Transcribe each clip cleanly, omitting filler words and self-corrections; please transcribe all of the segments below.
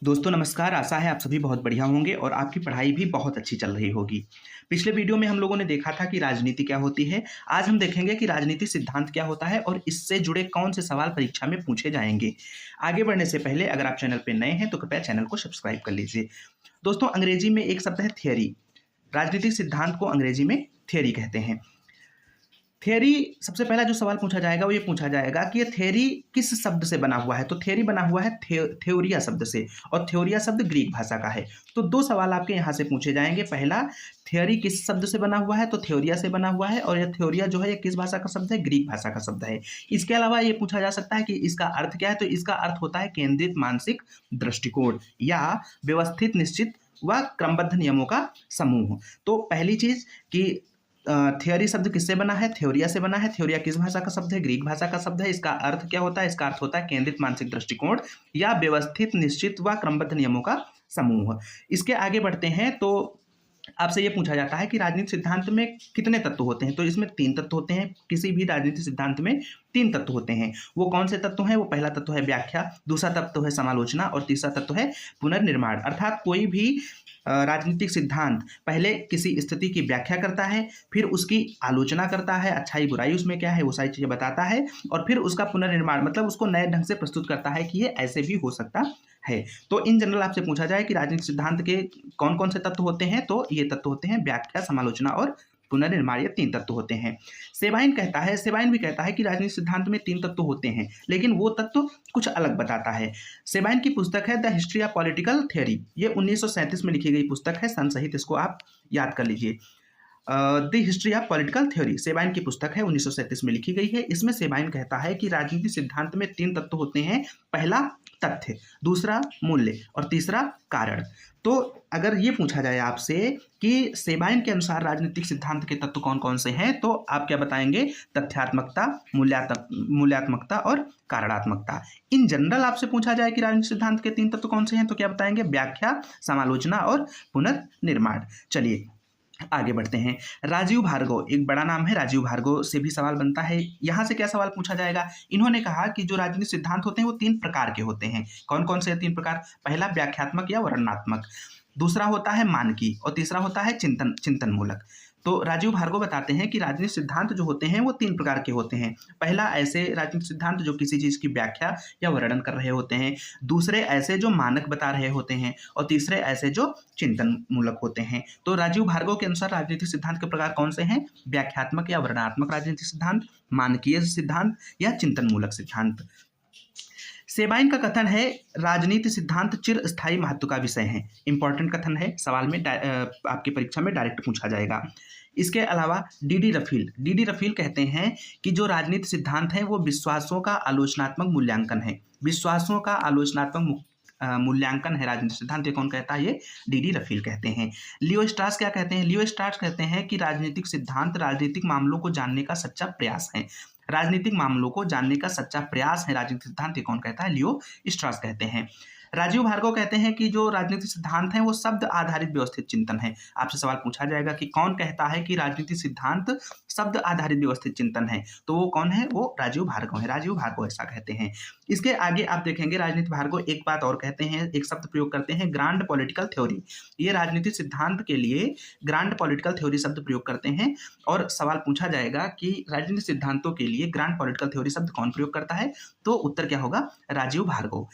दोस्तों नमस्कार, आशा है आप सभी बहुत बढ़िया होंगे और आपकी पढ़ाई भी बहुत अच्छी चल रही होगी। पिछले वीडियो में हम लोगों ने देखा था कि राजनीति क्या होती है। आज हम देखेंगे कि राजनीति सिद्धांत क्या होता है और इससे जुड़े कौन से सवाल परीक्षा में पूछे जाएंगे। आगे बढ़ने से पहले अगर आप चैनल पे नए हैं तो कृपया चैनल को सब्सक्राइब कर लीजिए। दोस्तों अंग्रेजी में एक शब्द है थियरी। राजनीतिक सिद्धांत को अंग्रेजी में थियरी कहते हैं। थ्योरी सबसे पहला जो सवाल पूछा जाएगा वो ये पूछा जाएगा कि ये थ्योरी किस शब्द से बना हुआ है। तो थ्योरी बना हुआ है थ्योरिया शब्द से और थ्योरिया शब्द ग्रीक भाषा का है। तो दो सवाल आपके यहाँ से पूछे जाएंगे। पहला, थ्योरी किस शब्द से बना हुआ है? तो थ्योरिया से बना हुआ है और यह थ्योरिया जो है ये किस भाषा का शब्द है? ग्रीक भाषा का शब्द है। इसके अलावा ये पूछा जा सकता है कि इसका अर्थ क्या है। तो इसका अर्थ होता है केंद्रित मानसिक दृष्टिकोण या व्यवस्थित निश्चित व क्रमबद्ध नियमों का समूह। तो पहली चीज कि थ्योरी शब्द किससे बना है? थ्योरिया से बना है। थ्योरिया किस भाषा का शब्द है? ग्रीक भाषा का शब्द है। इसका अर्थ क्या होता है? इसका अर्थ होता है केंद्रित मानसिक दृष्टिकोण या व्यवस्थित निश्चित व क्रमबद्ध नियमों का समूह। इसके आगे बढ़ते हैं तो आपसे ये पूछा जाता है कि राजनीतिक सिद्धांत में कितने तत्व होते हैं। तो इसमें 3 तत्व होते हैं। किसी भी राजनीतिक सिद्धांत में 3 तत्व होते हैं। वो कौन से तत्व हैं? वो पहला तत्व है व्याख्या, दूसरा तत्व है समालोचना और तीसरा तत्व है पुनर्निर्माण। अर्थात कोई भी राजनीतिक सिद्धांत पहले किसी स्थिति की व्याख्या करता है, फिर उसकी आलोचना करता है, अच्छाई बुराई उसमें क्या है वो सारी चीज़ें बताता है और फिर उसका पुनर्निर्माण मतलब उसको नए ढंग से प्रस्तुत करता है कि ये ऐसे भी हो सकता है। तो इन जनरल आपसे पूछा जाए कि राजनीतिक सिद्धांत के कौन कौन से तत्व होते हैं, तो ये तत्व होते हैं व्याख्या, समालोचना और पुनर्निर्माण। ये 3 तत्व होते हैं। सेबाइन भी कहता है कि राजनीतिक सिद्धांत में 3 तत्व होते हैं, लेकिन वो तत्व कुछ अलग बताता है। सेबाइन की पुस्तक है the history of political theory. ये 1937 में लिखी गई पुस्तक है। सन सहित इसको आप याद कर लीजिए। The history of political theory Sabine की पुस्तक है, 1937 में लिखी गई है। इसमें सेबाइन कहता है कि राजनीतिक सिद्धांत में 3 तत्व होते हैं। पहला तथ्य, दूसरा मूल्य और तीसरा कारण। तो अगर ये पूछा जाए आपसे कि सेबाइन के अनुसार राजनीतिक सिद्धांत के तत्व कौन कौन से हैं, तो आप क्या बताएंगे? तथ्यात्मकता, मूल्यात्मकता और कारणात्मकता। इन जनरल आपसे पूछा जाए कि राजनीतिक सिद्धांत के 3 तत्व कौन से हैं, तो क्या बताएंगे? व्याख्या, समालोचना और पुनर्निर्माण। चलिए आगे बढ़ते हैं। राजीव भार्गव, एक बड़ा नाम है, राजीव भार्गव से भी सवाल बनता है। यहाँ से क्या सवाल पूछा जाएगा? इन्होंने कहा कि जो राजनीतिक सिद्धांत होते हैं वो 3 प्रकार के होते हैं। कौन कौन से 3 प्रकार? पहला व्याख्यात्मक या वर्णनात्मक, दूसरा होता है मानकी और तीसरा होता है चिंतन मूलक। तो राजीव भार्गव बताते हैं कि राजनीतिक सिद्धांत जो होते हैं वो 3 प्रकार के होते हैं। पहला ऐसे राजनीतिक सिद्धांत जो किसी चीज़ की व्याख्या या वर्णन कर रहे होते हैं, दूसरे ऐसे जो मानक बता रहे होते हैं और तीसरे ऐसे जो चिंतन मूलक होते हैं। तो राजीव भार्गव के अनुसार राजनीतिक सिद्धांत के प्रकार कौन से हैं? व्याख्यात्मक या वर्णनात्मक राजनीतिक सिद्धांत, मानकीय सिद्धांत या चिंतन मूलक सिद्धांत। सेबाइन का कथन है राजनीति सिद्धांत चिरस्थायी महत्व का विषय है। इंपॉर्टेंट कथन है, सवाल में आपकी परीक्षा में डायरेक्ट पूछा जाएगा। इसके अलावा डी डी रफील कहते हैं कि जो राजनीति सिद्धांत है वो विश्वासों का आलोचनात्मक मूल्यांकन है। विश्वासों का आलोचनात्मक मूल्यांकन है राजनीतिक सिद्धांत। ये कौन कहता है? ये डी रफील कहते हैं। लियो स्ट्रास क्या कहते हैं? लियो स्ट्रास कहते हैं कि राजनीतिक सिद्धांत राजनीतिक मामलों को जानने का सच्चा प्रयास है। राजनीतिक मामलों को जानने का सच्चा प्रयास है राजनीतिक सिद्धांत। ये कौन कहता है? लियो स्ट्रास कहते हैं। राजीव भार्गव कहते हैं कि जो राजनीतिक सिद्धांत है वो शब्द आधारित व्यवस्थित चिंतन है। आपसे सवाल पूछा जाएगा कि कौन कहता है कि राजनीतिक सिद्धांत शब्द आधारित व्यवस्थित चिंतन है, तो वो कौन है? वो राजीव भार्गव है। राजीव भार्गव ऐसा कहते हैं। इसके आगे आप देखेंगे राजनीतिक भार्गव एक बात और कहते हैं, एक शब्द प्रयोग करते हैं, ग्रांड पॉलिटिकल थ्योरी। ये राजनीतिक सिद्धांत के लिए ग्रांड पॉलिटिकल थ्योरी शब्द प्रयोग करते हैं और सवाल पूछा जाएगा कि राजनीतिक सिद्धांतों के लिए ग्रांड पॉलिटिकल थ्योरी शब्द कौन प्रयोग करता है, तो उत्तर क्या होगा? राजीव भार्गव।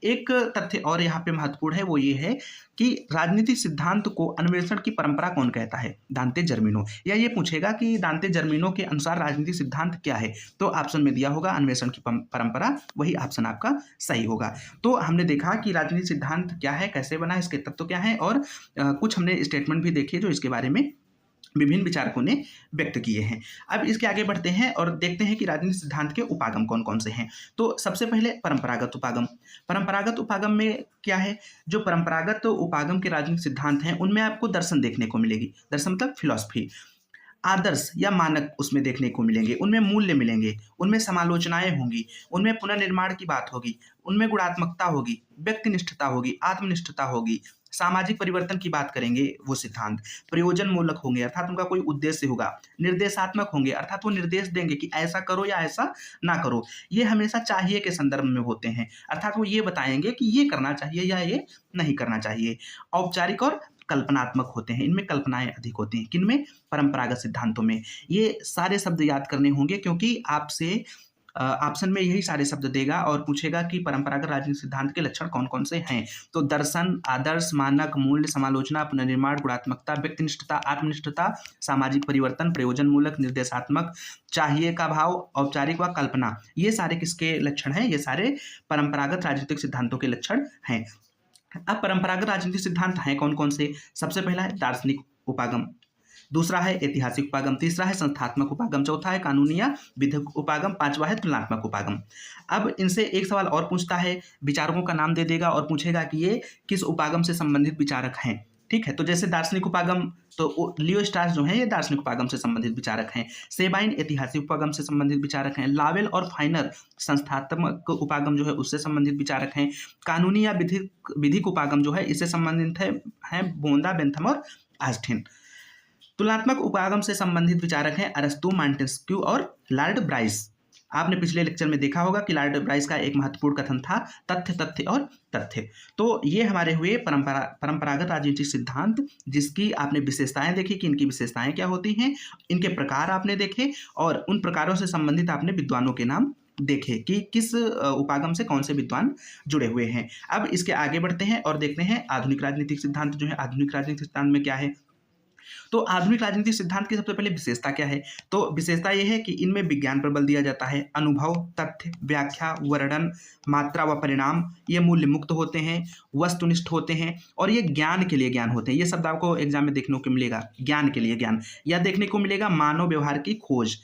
एक तथ्य और यहाँ पे महत्वपूर्ण है, वो ये है कि राजनीतिक सिद्धांत को अन्वेषण की परंपरा कौन कहता है? दांते जर्मिनो। या ये पूछेगा कि दांते जर्मिनो के अनुसार राजनीतिक सिद्धांत क्या है, तो ऑप्शन में दिया होगा अन्वेषण की परंपरा, वही ऑप्शन आपका सही होगा। तो हमने देखा कि राजनीतिक सिद्धांत क्या है, कैसे बना, इसके तत्व क्या है और कुछ हमने स्टेटमेंट भी देखे जो इसके बारे में विभिन्न विचारकों ने व्यक्त किए हैं। अब इसके आगे बढ़ते हैं और देखते हैं कि राजनीतिक सिद्धांत के उपागम कौन कौन से हैं। तो सबसे पहले परंपरागत उपागम। परंपरागत उपागम में क्या है? जो परंपरागत उपागम के राजनीतिक सिद्धांत हैं उनमें आपको दर्शन देखने को मिलेगी। दर्शन मतलब फिलॉसफी, आदर्श या मानक उसमें देखने को मिलेंगे, उनमें मूल्य मिलेंगे, उनमें समालोचनाएं होंगी, उनमें पुनर्निर्माण की बात होगी, उनमें गुणात्मकता होगी, व्यक्तिनिष्ठता होगी, आत्मनिष्ठता होगी, सामाजिक परिवर्तन की बात करेंगे वो सिद्धांत, प्रयोजन मूलक होंगे अर्थात उनका कोई उद्देश्य होगा, निर्देशात्मक होंगे अर्थात वो निर्देश देंगे कि ऐसा करो या ऐसा ना करो, ये हमेशा चाहिए के संदर्भ में होते हैं अर्थात वो ये बताएंगे कि ये करना चाहिए या ये नहीं करना चाहिए। औपचारिक और कल्पनात्मक होते हैं, इनमें कल्पनाएं अधिक होती हैं, किनमें, परंपरागत सिद्धांतों में। ये सारे शब्द याद करने होंगे क्योंकि आपसे ऑप्शन में यही सारे शब्द देगा और पूछेगा कि परंपरागत राजनीतिक सिद्धांत के लक्षण कौन कौन से हैं। तो दर्शन, आदर्श, मानक, मूल्य, समालोचना, पुनर्निर्माण, गुणात्मकता, व्यक्तिनिष्ठता, आत्मनिष्ठता, सामाजिक परिवर्तन, प्रयोजन मूलक, निर्देशात्मक, चाहिए का भाव, औपचारिक व कल्पना, ये सारे किसके लक्षण हैं? ये सारे परंपरागत राजनीतिक सिद्धांतों के लक्षण हैं। अब परंपरागत राजनीतिक सिद्धांत हैं कौन कौन से? सबसे पहला है दार्शनिक उपागम, दूसरा है ऐतिहासिक उपागम, तीसरा है संस्थात्मक उपागम, चौथा है कानूनी या विधिक उपागम, पांचवा है तुलनात्मक उपागम। अब इनसे एक सवाल और पूछता है, विचारकों का नाम दे देगा और पूछेगा कि ये किस उपागम से संबंधित विचारक हैं। ठीक है, तो जैसे दार्शनिक उपागम तो लियो स्टार्स जो हैं ये दार्शनिक उपागम से संबंधित विचारक हैं, सेबाइन ऐतिहासिक उपागम से संबंधित विचारक हैं, लावेल और फाइनर संस्थात्मक उपागम जो है उससे संबंधित विचारक हैं, कानूनी या विधिक उपागम जो है इससे संबंधित है बोंदा, बेंथम और ऑस्टिन। तुलनात्मक उपागम से संबंधित विचारक हैं अरस्तु, मॉन्टेस्क्यू और लॉर्ड ब्राइस। आपने पिछले लेक्चर में देखा होगा कि लॉर्ड ब्राइस का एक महत्वपूर्ण कथन था तथ्य, तथ्य और तथ्य। तो ये हमारे हुए परंपरागत राजनीतिक सिद्धांत, जिसकी आपने विशेषताएं देखी कि इनकी विशेषताएं क्या होती हैं, इनके प्रकार आपने देखे और उन प्रकारों से संबंधित आपने विद्वानों के नाम देखे कि किस उपागम से कौन से विद्वान जुड़े हुए हैं। अब इसके आगे बढ़ते हैं और देखते हैं आधुनिक राजनीतिक सिद्धांत जो है, आधुनिक राजनीतिक सिद्धांत में क्या है। तो आधुनिक राजनीतिक सिद्धांत की सबसे पहले विशेषता क्या है? तो विशेषता यह है कि इनमें विज्ञान पर बल दिया जाता है, अनुभव, तथ्य, व्याख्या, वर्णन, मात्रा व परिणाम, ये मूल्य मुक्त होते हैं, वस्तुनिष्ठ होते हैं और ये ज्ञान के लिए ज्ञान होते हैं। ये शब्द आपको एग्जाम में देखने को मिलेगा, ज्ञान के लिए ज्ञान, या देखने को मिलेगा मानव व्यवहार की खोज,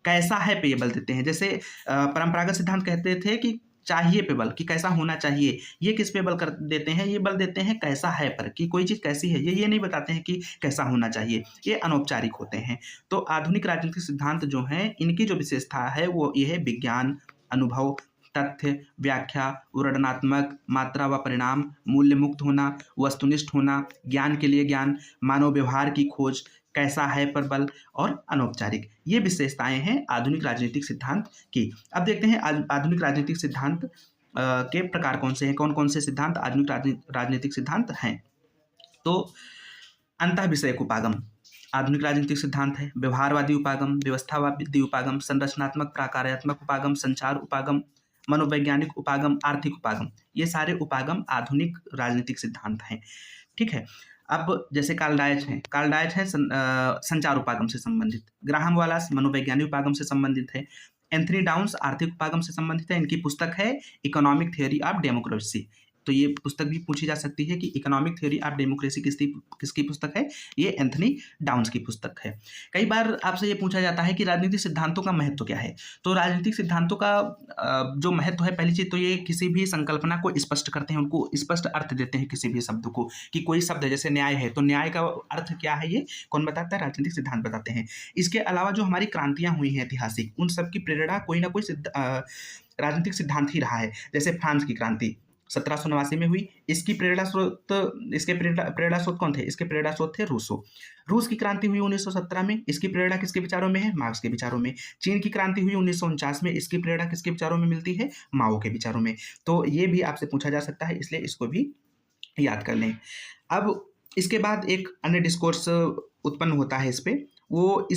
कैसा है पे ये बल देते हैं। जैसे परंपरागत सिद्धांत कहते थे कि चाहिए पे बल, कि कैसा होना चाहिए, ये किस पे बल कर देते हैं? ये बल देते हैं कैसा है पर, कि कोई चीज़ कैसी है, ये नहीं बताते हैं कि कैसा होना चाहिए, ये अनौपचारिक होते हैं। तो आधुनिक राजनीतिक सिद्धांत जो हैं इनकी जो विशेषता है वो ये है विज्ञान, अनुभव, तथ्य, व्याख्या, वर्णनात्मक, मात्रा व परिणाम, मूल्य मुक्त होना, वस्तुनिष्ठ होना, ज्ञान के लिए ज्ञान, मानव व्यवहार की खोज, कैसा है पर बल और अनौपचारिक, ये विशेषताएं हैं आधुनिक राजनीतिक सिद्धांत की। अब देखते हैं आधुनिक राजनीतिक सिद्धांत के प्रकार कौन से हैं, कौन कौन से सिद्धांत आधुनिक राजनीतिक सिद्धांत हैं। तो अंतः विषयक उपागम आधुनिक राजनीतिक सिद्धांत है, व्यवहारवादी उपागम, व्यवस्थावादी उपागम, संरचनात्मक प्राकार्यात्मक उपागम, संचार उपागम, मनोवैज्ञानिक उपागम, आर्थिक उपागम, ये सारे उपागम आधुनिक राजनीतिक सिद्धांत हैं। ठीक है, अब जैसे कार्ल डायच हैं संचार उपागम से संबंधित, ग्राहम वालास मनोवैज्ञानिक उपागम से संबंधित है, एंथनी डाउन्स आर्थिक उपागम से संबंधित है। इनकी पुस्तक है इकोनॉमिक थ्योरी ऑफ डेमोक्रेसी। तो ये पुस्तक भी पूछी जा सकती है कि इकोनॉमिक थ्योरी ऑफ डेमोक्रेसी किसकी पुस्तक है? ये एंथनी डाउन्स की पुस्तक है। कई बार आपसे ये पूछा जाता है कि राजनीतिक सिद्धांतों का महत्व क्या है। तो राजनीतिक सिद्धांतों का जो महत्व है, पहली चीज़ तो ये किसी भी संकल्पना को स्पष्ट करते हैं, उनको स्पष्ट अर्थ देते हैं किसी भी शब्द को, कि कोई शब्द जैसे न्याय है तो न्याय का अर्थ क्या है ये कौन बताता है? राजनीतिक सिद्धांत बताते हैं। इसके अलावा जो हमारी क्रांतियाँ हुई हैं ऐतिहासिक, उन सब की प्रेरणा कोई ना कोई राजनीतिक सिद्धांत ही रहा है। जैसे फ्रांस की क्रांति 1789 में हुई, इसके प्रेरणा स्रोत कौन थे? इसके प्रेरणा स्रोत थे रूसो। रूस की क्रांति हुई 1917 में, इसकी प्रेरणा किसके विचारों में है? मार्क्स के विचारों में। चीन की क्रांति हुई 1949 में, इसकी प्रेरणा किसके विचारों में मिलती है? माओ के विचारों में। तो ये भी आपसे पूछा जा सकता है, इसलिए इसको भी याद कर लें। अब इसके बाद एक अन्य डिस्कोर्स उत्पन्न होता है इस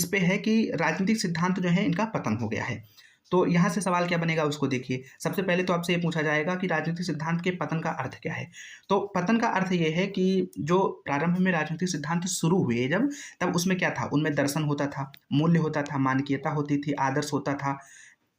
पे है कि राजनीतिक सिद्धांत जो है इनका पतन हो गया है। तो यहाँ से सवाल क्या बनेगा उसको देखिए। सबसे पहले तो आपसे ये पूछा जाएगा कि राजनीतिक सिद्धांत के पतन का अर्थ क्या है। तो पतन का अर्थ ये है कि जो प्रारंभ में राजनीतिक सिद्धांत शुरू हुए जब, तब उसमें क्या था? उनमें दर्शन होता था, मूल्य होता था, मानकीयता होती थी, आदर्श होता था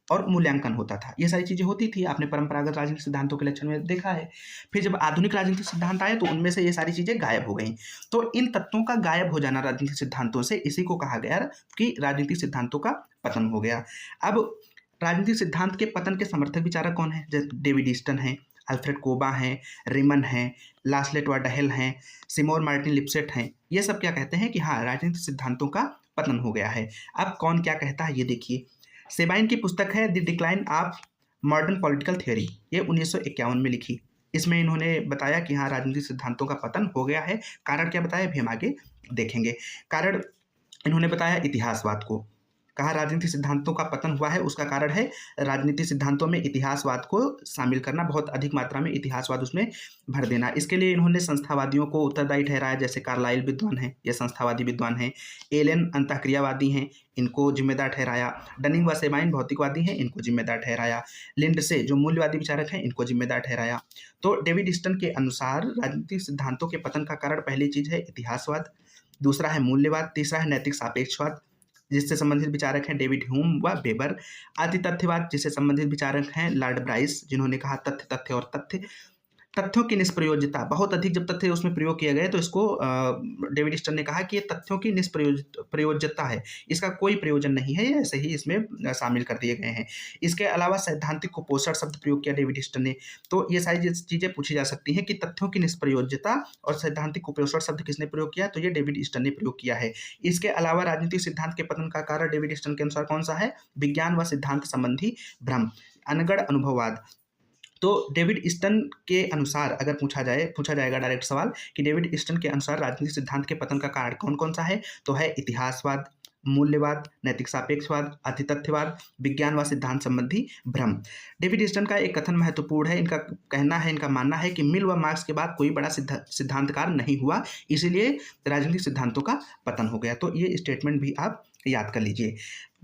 और मूल्यांकन होता था। ये सारी चीज़ें होती थी, आपने परंपरागत राजनीतिक सिद्धांतों के लक्षण में देखा है। फिर जब आधुनिक राजनीतिक सिद्धांत आए तो उनमें से ये सारी चीज़ें गायब हो गई। तो इन तत्वों का गायब हो जाना राजनीतिक सिद्धांतों से, इसी को कहा गया कि राजनीतिक सिद्धांतों का पतन हो गया। अब राजनीतिक सिद्धांत के पतन के समर्थक विचारक कौन है? जैसे डेविड ईस्टन है, अल्फ्रेड कोबा हैं, रिमन हैं, लास्लेट वाडहेल हैं, सिमोन मार्टिन लिप्सेट हैं। ये सब क्या कहते हैं कि हाँ, राजनीतिक सिद्धांतों का पतन हो गया है। अब कौन क्या कहता है ये देखिए। सेबाइन की पुस्तक है the decline of modern political theory, ये 1951 में लिखी। इसमें इन्होंने बताया कि हाँ, राजनीतिक सिद्धांतों का पतन हो गया है। कारण क्या बताया अभी हम आगे देखेंगे। कारण इन्होंने बताया इतिहासवाद को, कहा राजनीतिक सिद्धांतों का पतन हुआ है, उसका कारण है राजनीतिक सिद्धांतों में इतिहासवाद को शामिल करना, बहुत अधिक मात्रा में इतिहासवाद उसमें भर देना। इसके लिए इन्होंने संस्थावादियों को उत्तरदायी ठहराया, जैसे कार्लाइल विद्वान हैं, ये संस्थावादी विद्वान हैं। एलन अंतःक्रियावादी हैं, इनको जिम्मेदार ठहराया। डनिंग व सेबाइन भौतिकवादी हैं, इनको जिम्मेदार ठहराया। लिंडसे जो मूल्यवादी विचारक हैं, इनको जिम्मेदार ठहराया। तो डेविड ईस्टन के अनुसार राजनीतिक सिद्धांतों के पतन का कारण पहली चीज है इतिहासवाद, दूसरा है मूल्यवाद, तीसरा है नैतिक सापेक्षवाद, जिससे संबंधित विचारक हैं डेविड ह्यूम व वेबर। अति तथ्यवाद, जिससे संबंधित विचारक हैं लॉर्ड ब्राइस, जिन्होंने कहा तथ्य तथ्य और तथ्य। तथ्यों की निष्प्रयोज्यता, बहुत अधिक जब तथ्य उसमें प्रयोग किए गए तो इसको डेविड ईस्टन ने कहा कि ये तथ्यों की निष्प्रयोज्यता है, इसका कोई प्रयोजन नहीं है, ये ऐसे ही इसमें शामिल कर दिए गए हैं। इसके अलावा सैद्धांतिक कुपोषण शब्द प्रयोग किया डेविड ईस्टन ने। तो ये सारी चीजें पूछी जा सकती हैं कि तथ्यों की निष्प्रयोज्यता और सैद्धांतिक कुपोषण शब्द किसने प्रयोग किया, तो ये डेविड ईस्टन ने प्रयोग किया है। इसके अलावा राजनीतिक सिद्धांत के पतन का कारण डेविड ईस्टन के अनुसार कौन सा है, विज्ञान व सिद्धांत संबंधी भ्रम, अनगढ़ अनुभववाद। तो डेविड ईस्टन के अनुसार अगर पूछा जाएगा डायरेक्ट सवाल कि डेविड ईस्टन के अनुसार राजनीतिक सिद्धांत के पतन का कारण कौन कौन सा है, तो है इतिहासवाद, मूल्यवाद, नैतिक सापेक्षवाद, अतितथ्यवाद, विज्ञान व सिद्धांत संबंधी भ्रम। डेविड ईस्टन का एक कथन महत्वपूर्ण है, इनका कहना है, इनका मानना है कि मिल व मार्क्स के बाद कोई बड़ा सिद्धांतकार नहीं हुआ, इसीलिए राजनीतिक सिद्धांतों का पतन हो गया। तो ये स्टेटमेंट भी आप याद कर लीजिए।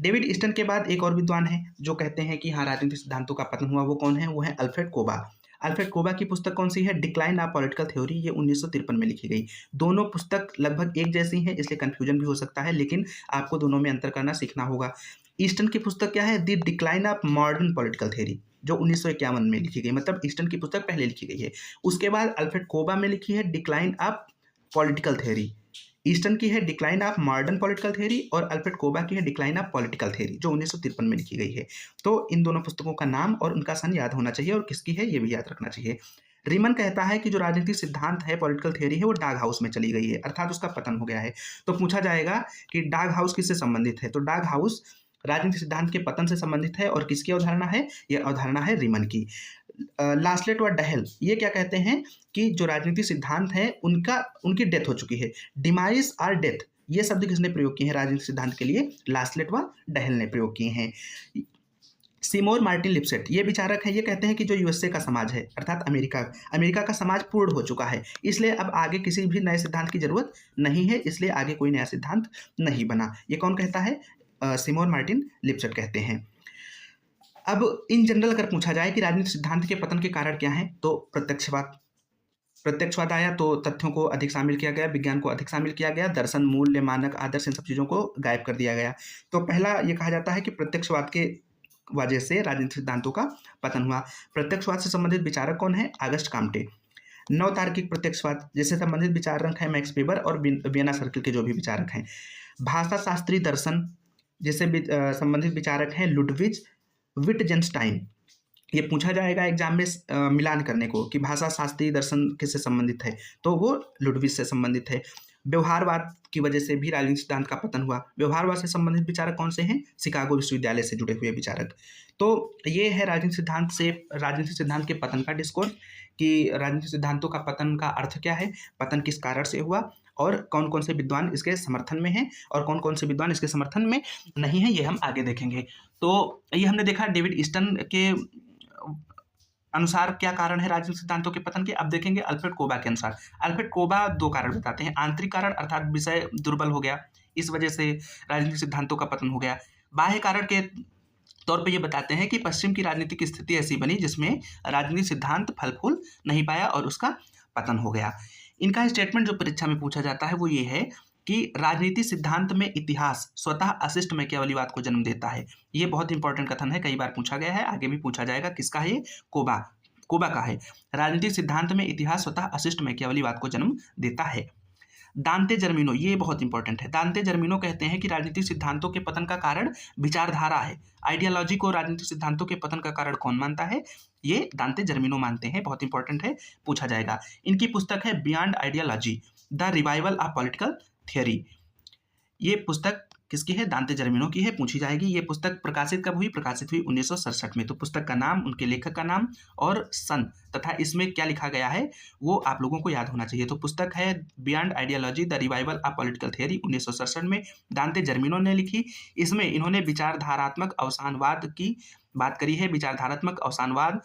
डेविड ईस्टन के बाद एक और विद्वान है जो कहते हैं कि हाँ राजनीतिक सिद्धांतों का पतन हुआ, वो कौन है, वो है अल्फ्रेड कोबा। अल्फ्रेड कोबा की पुस्तक कौन सी है, डिक्लाइन ऑफ पॉलिटिकल थ्योरी, ये 1953 में लिखी गई। दोनों पुस्तक लगभग एक जैसी हैं, इसलिए कंफ्यूजन भी हो सकता है, लेकिन आपको दोनों में अंतर करना सीखना होगा। ईस्टन की पुस्तक क्या है, the decline of modern political theory, जो 1951 में लिखी गई, मतलब ईस्टन की पुस्तक पहले लिखी गई है। उसके बाद अल्फ्रेड कोबा में लिखी है decline of political theory. Easton की है decline of modern political theory और अल्फ्रेड कोबा की है डिक्लाइन ऑफ पॉलिटिकल थ्योरी, जो 1953 में लिखी गई है। तो इन दोनों पुस्तकों का नाम और उनका सन याद होना चाहिए, और किसकी है ये भी याद रखना चाहिए। रीमन कहता है कि जो राजनीतिक सिद्धांत है, पॉलिटिकल थ्योरी है, वो डाग हाउस में चली गई है, अर्थात उसका पतन हो गया है। तो पूछा जाएगा कि डाग हाउस किससे संबंधित है, तो डाग हाउस राजनीतिक सिद्धांत के पतन से संबंधित है, और किसकी अवधारणा है, यह अवधारणा है रीमन की। लास्लेट व डहेल ये क्या कहते हैं कि जो राजनीतिक सिद्धांत है उनकी डेथ हो चुकी है, डिमाइस और डेथ, ये शब्द किसने प्रयोग किए हैं राजनीतिक सिद्धांत के लिए, लास्लेट व डहेल ने प्रयोग किए हैं। सिमोर मार्टिन लिप्सेट ये विचारक हैं, ये कहते हैं कि जो यूएसए का समाज है, अर्थात अमेरिका का समाज पूर्ण हो चुका है, इसलिए अब आगे किसी भी नए सिद्धांत की जरूरत नहीं है, इसलिए आगे कोई नया सिद्धांत नहीं बना। ये कौन कहता है, सिमोर मार्टिन लिप्सेट कहते हैं। अब इन जनरल अगर पूछा जाए कि राजनीतिक सिद्धांत के पतन के कारण क्या हैं, तो प्रत्यक्षवाद आया, तो तथ्यों को अधिक शामिल किया गया, विज्ञान को अधिक शामिल किया गया, दर्शन, मूल्य, मानक, आदर्श, इन सब चीज़ों को गायब कर दिया गया। तो पहला ये कहा जाता है कि प्रत्यक्षवाद के वजह से राजनीतिक सिद्धांतों का पतन हुआ। प्रत्यक्षवाद से संबंधित विचारक कौन है, अगस्ट काम्टे। नवतार्किक प्रत्यक्षवाद जिससे संबंधित विचारक हैं मैक्स वेबर और वियना सर्किल के जो भी विचारक हैं। भाषा शास्त्री दर्शन जिससे संबंधित विचारक हैं लुडविग विटजेनस्टाइन। ये पूछा जाएगा एग्जाम में मिलान करने को कि भाषा शास्त्रीय दर्शन किससे संबंधित है, तो वो लुडविग से संबंधित है। व्यवहारवाद की वजह से भी राजनीतिक सिद्धांत का पतन हुआ। व्यवहारवाद से संबंधित विचारक कौन से हैं, शिकागो विश्वविद्यालय से जुड़े हुए विचारक। तो ये है राजनीतिक सिद्धांत के पतन का डिस्कोर्स, कि राजनीतिक सिद्धांतों का पतन का अर्थ क्या है, पतन किस कारण से हुआ, और कौन कौन से विद्वान इसके समर्थन में हैं और कौन कौन से विद्वान इसके समर्थन में नहीं है, ये हम आगे देखेंगे। तो ये हमने देखा डेविड ईस्टन के अनुसार क्या कारण है राजनीतिक सिद्धांतों के पतन के। अब देखेंगे अल्फ्रेड कोबा के अनुसार। अल्फ्रेड कोबा दो कारण बताते हैं, आंतरिक कारण अर्थात विषय दुर्बल हो गया, इस वजह से राजनीतिक सिद्धांतों का पतन हो गया। बाह्य कारण के तौर पे ये बताते हैं कि पश्चिम की राजनीतिक स्थिति ऐसी बनी जिसमें राजनीतिक सिद्धांत फल फूल नहीं पाया और उसका पतन हो गया। इनका स्टेटमेंट जो परीक्षा में पूछा जाता है वो ये है कि राजनीतिक सिद्धांत में इतिहास स्वतः अशिष्ट में केवलीवाद को जन्म देता है। ये बहुत इंपॉर्टेंट कथन है, कई बार पूछा गया है, आगे भी पूछा जाएगा। किसका है ये, कोबा का है। राजनीतिक सिद्धांत में इतिहास स्वतः अशिष्ट में केवलीवाद को जन्म देता है। दांते जर्मिनो ये बहुत इंपॉर्टेंट है। दांते जर्मिनो कहते हैं कि राजनीतिक सिद्धांतों के पतन का कारण विचारधारा है। आइडियोलॉजी को राजनीतिक सिद्धांतों के पतन का कारण कौन मानता है, ये दांते जर्मिनो मानते हैं, बहुत इंपॉर्टेंट है, पूछा जाएगा। इनकी पुस्तक है beyond ideology the revival of political theory. ये पुस्तक किसकी है? दांते जर्मिनो की है, पूछी जाएगी। ये पुस्तक प्रकाशित कब हुई? प्रकाशित हुई 1967 में। तो पुस्तक का नाम, उनके लेखक का नाम और सन तथा इसमें क्या लिखा गया है वो आप लोगों को याद होना चाहिए। तो पुस्तक है beyond ideology the revival of political theory, 1967 में दांते जर्मिनो ने लिखी। इसमें इन्होंने विचारधारात्मक अवसानवाद की बात करी है। विचारधारात्मक अवसानवाद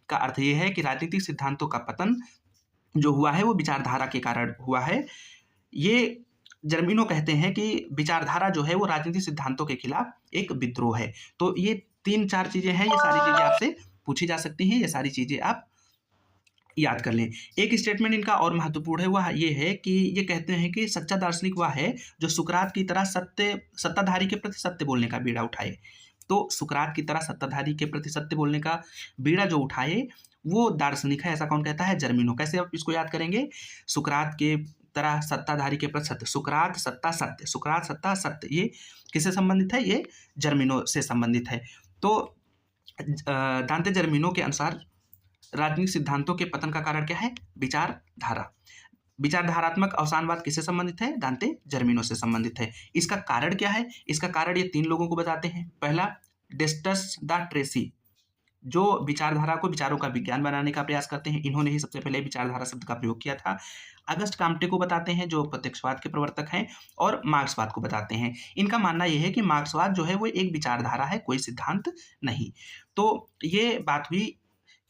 का अर्थ ये है कि राजनीतिक सिद्धांतों का पतन जो हुआ है वो विचारधारा के कारण हुआ है। ये जर्मिनो कहते हैं कि विचारधारा जो है वो राजनीतिक सिद्धांतों के खिलाफ एक विद्रोह है। तो ये 3-4 चीज़ें हैं, ये सारी चीज़ें आपसे पूछी जा सकती हैं, ये सारी चीज़ें आप याद कर लें। एक स्टेटमेंट इनका और महत्वपूर्ण है, वह ये है कि ये कहते हैं कि सच्चा दार्शनिक वह है जो सुकरात की तरह सत्ताधारी के प्रति सत्य बोलने का बीड़ा उठाए। तो सुकरात की तरह सत्ताधारी के प्रति सत्य बोलने का बीड़ा जो उठाए वो दार्शनिक है, ऐसा कौन कहता है? जर्मिनो। कैसे आप इसको याद करेंगे? सुकरात के तरह सत्ताधारी के प्रति सत्य, सुकरात सत्ता सत्य, सुकरात सत्ता सत्य, ये किससे संबंधित है? ये जर्मिनो से संबंधित है। तो दांते जर्मिनो के अनुसार राजनीतिक सिद्धांतों के पतन का कारण क्या है? विचारधारा। विचारधारात्मक अवसानवाद किससे संबंधित है? दांते जर्मिनो से संबंधित है। इसका कारण क्या है? इसका कारण ये 3 लोगों को बताते हैं। पहला, डेस्टस द ट्रेसी, जो विचारधारा को विचारों का विज्ञान बनाने का प्रयास करते हैं, इन्होंने ही सबसे पहले विचारधारा शब्द का प्रयोग किया था। अगस्ट काम्टे को बताते हैं जो प्रत्यक्षवाद के प्रवर्तक हैं, और मार्क्सवाद को बताते हैं। इनका मानना यह है कि मार्क्सवाद जो है वो एक विचारधारा है, कोई सिद्धांत नहीं। तो ये बात हुई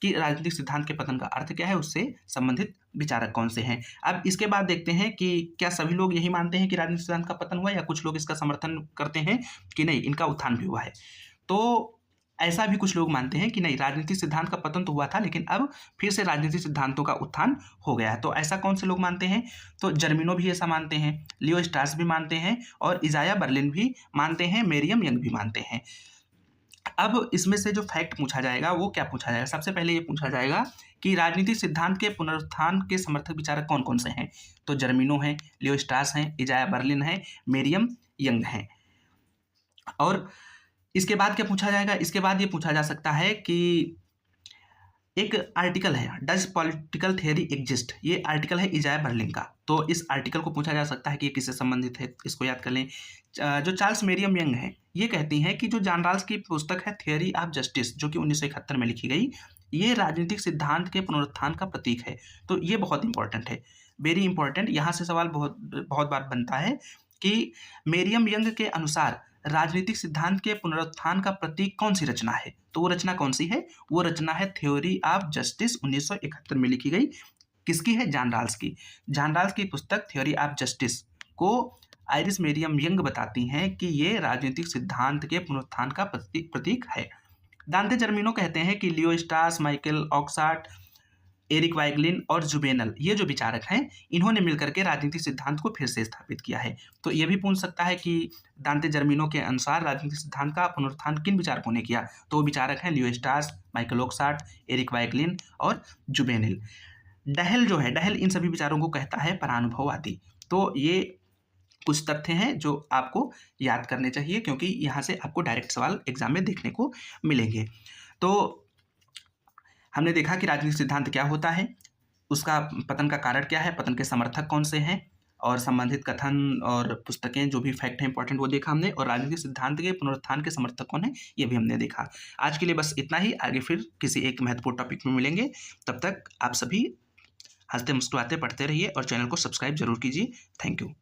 कि राजनीतिक सिद्धांत के पतन का अर्थ क्या है, उससे संबंधित विचारक कौन से हैं। अब इसके बाद देखते हैं कि क्या सभी लोग यही मानते हैं कि राजनीतिक सिद्धांत का पतन हुआ, या कुछ लोग इसका समर्थन करते हैं कि नहीं, इनका उत्थान भी हुआ है। तो ऐसा भी कुछ लोग मानते हैं कि नहीं, राजनीतिक सिद्धांत का पतन तो हुआ था लेकिन अब फिर से राजनीतिक सिद्धांतों का उत्थान हो गया है। तो ऐसा कौन से लोग मानते हैं? तो जर्मिनो भी ऐसा मानते हैं, लियो स्ट्रास भी मानते हैं, और इजाया बर्लिन भी मानते हैं, मेरियम यंग भी मानते हैं। अब इसमें से जो फैक्ट पूछा जाएगा वो क्या पूछा जाएगा? सबसे पहले ये पूछा जाएगा कि राजनीतिक सिद्धांत के पुनरुत्थान के समर्थक विचारक कौन कौन से हैं? तो जर्मिनो हैं, लियो स्ट्रास हैं, इजाया बर्लिन है, मेरियम यंग हैं। और इसके बाद क्या पूछा जाएगा? इसके बाद ये पूछा जा सकता है कि एक आर्टिकल है, डज पॉलिटिकल थियरी एग्जिस्ट, ये आर्टिकल है इजाया बर्लिन का। तो इस आर्टिकल को पूछा जा सकता है कि ये किससे संबंधित है, इसको याद कर लें। जो चार्ल्स मेरियम यंग है, ये कहती हैं कि जो जॉन रॉल्स की पुस्तक है थियरी ऑफ जस्टिस, जो कि 1971 में लिखी गई, ये राजनीतिक सिद्धांत के पुनरुत्थान का प्रतीक है। तो ये बहुत इंपॉर्टेंट है, वेरी इंपॉर्टेंट। यहाँ से सवाल बहुत बार बनता है कि मेरियम यंग के अनुसार राजनीतिक सिद्धांत के पुनरुत्थान का प्रतीक कौन सी रचना है? तो वो रचना कौन सी है? वो रचना है थ्योरी ऑफ जस्टिस, 1971 में लिखी गई। किसकी है? जॉन रॉल्स की। जॉन रॉल्स की पुस्तक थ्योरी ऑफ जस्टिस को आइरिस मेरियम यंग बताती हैं कि ये राजनीतिक सिद्धांत के पुनरुत्थान का प्रतीक है। दांते जर्मिनो कहते हैं कि लियो स्ट्रास, माइकल ऑक्सार्ट, एरिक वाइगलिन और जुबेनल, ये जो विचारक हैं, इन्होंने मिलकर के राजनीतिक सिद्धांत को फिर से स्थापित किया है। तो ये भी पूछ सकता है कि दांते जर्मिनो के अनुसार राजनीतिक सिद्धांत का पुनरुत्थान किन विचारकों ने किया? तो वो विचारक हैं लियो स्ट्रास, माइकल ऑक्सार्ट, एरिक वाइगलिन और जुबेनल। डहेल जो है, डहेल इन सभी विचारों को कहता है परानुभववादी। तो ये कुछ तथ्य हैं जो आपको याद करने चाहिए, क्योंकि यहाँ से आपको डायरेक्ट सवाल एग्जाम में देखने को मिलेंगे। तो हमने देखा कि राजनीतिक सिद्धांत क्या होता है, उसका पतन का कारण क्या है, पतन के समर्थक कौन से हैं, और संबंधित कथन और पुस्तकें जो भी फैक्ट हैं इंपॉर्टेंट वो देखा हमने, और राजनीतिक सिद्धांत के पुनरुत्थान के समर्थक कौन है ये भी हमने देखा। आज के लिए बस इतना ही, आगे फिर किसी एक महत्वपूर्ण टॉपिक में मिलेंगे। तब तक आप सभी हंसते मुस्कुराते पढ़ते रहिए और चैनल को सब्सक्राइब जरूर कीजिए। Thank you.